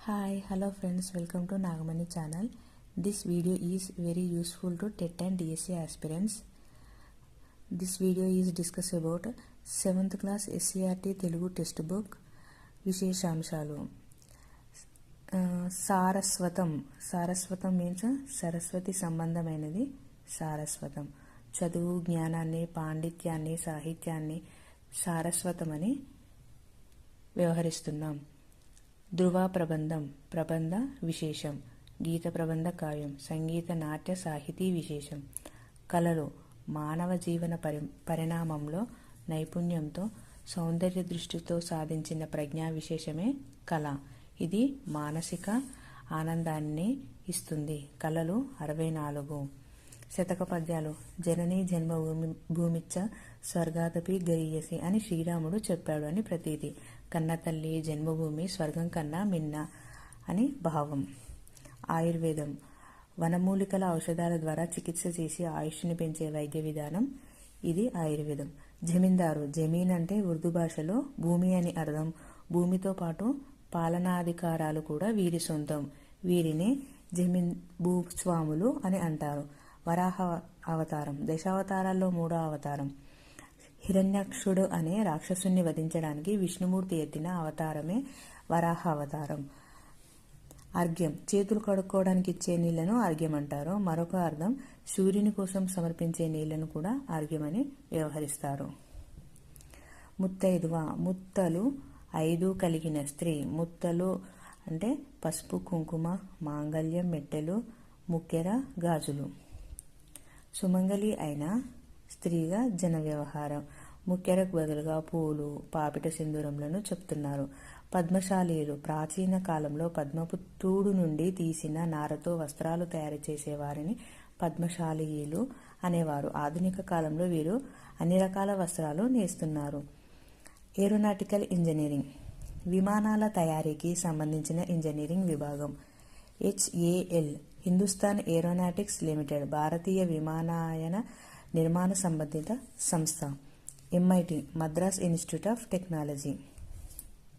Hi, hello friends, welcome to Nagamani channel. This video is very useful to TET and DSC aspirants. This video is discuss about 7th class SCRT Telugu textbook విశేషాంశాలు. సారస్వతం means Saraswati సంబంధమైనది. సారస్వతం చదువు, జ్ఞానాన్ని, పాండిత్యాన్ని, సాహిత్యాన్ని సారస్వతమని వ్యవహరిస్తున్నాం. ధ్రువ ప్రబంధ విశేషం, గీత ప్రబంధ కావ్యం, సంగీత నాట్య సాహితీ విశేషం. కళలు మానవ జీవన పరిణామంలో నైపుణ్యంతో సౌందర్య దృష్టితో సాధించిన ప్రజ్ఞా విశేషమే కళ. ఇది మానసిక ఆనందాన్ని ఇస్తుంది. కళలు 64. శతక పద్యాలు. జననీ జన్మభూమిచ్చ స్వర్గాదపి గరీయసి అని శ్రీరాముడు చెప్పాడు అని ప్రతీతి. కన్నతల్లి జన్మభూమి స్వర్గం కన్నా మిన్న అని భావం. ఆయుర్వేదం వనమూలికల ఔషధాల ద్వారా చికిత్స చేసి ఆయుష్ని పెంచే వైద్య విధానం. ఇది ఆయుర్వేదం. జమీందారు, జమీన్ అంటే ఉర్దూ భాషలో భూమి అని అర్థం. భూమితో పాటు పాలనాధికారాలు కూడా వీరి సొంతం. వీరిని జమీన్ భూస్వాములు అని అంటారు. వరాహ అవతారం దశావతారాల్లో 3వ అవతారం. హిరణ్యాక్షుడు అనే రాక్షసుని వధించడానికి విష్ణుమూర్తి ఎత్తిన అవతారమే వరాహ అవతారం. అర్ఘ్యం చేతులు కడుక్కోవడానికి ఇచ్చే నీళ్లను అర్ఘ్యం అంటారు. మరొక అర్థం సూర్యుని కోసం సమర్పించే నీళ్లను కూడా అర్ఘ్యమని వ్యవహరిస్తారు. ముత్తైదువ ముత్తలు 5 కలిగిన స్త్రీ. ముత్తలు అంటే పసుపు, కుంకుమ, మాంగళ్యం, మెట్టెలు, ముక్కెర, గాజులు. సుమంగళి అయిన స్త్రీగా జన వ్యవహారం. ముక్కెరకు బదులుగా పూలు, పాపిట సింధూరంలను చెప్తున్నారు. పద్మశాలీలు ప్రాచీన కాలంలో పద్మపు తూడు నుండి తీసిన నారతో వస్త్రాలు తయారు చేసేవారిని పద్మశాలీయులు అనేవారు. ఆధునిక కాలంలో వీరు అన్ని రకాల వస్త్రాలు నేస్తున్నారు. ఏరోనాటికల్ ఇంజనీరింగ్ విమానాల తయారీకి సంబంధించిన ఇంజనీరింగ్ విభాగం. HAL హిందుస్థాన్ ఏరోనాటిక్స్ లిమిటెడ్ భారతీయ విమానయాన నిర్మాణ సంబంధిత సంస్థ. MIT Madras institute of technology.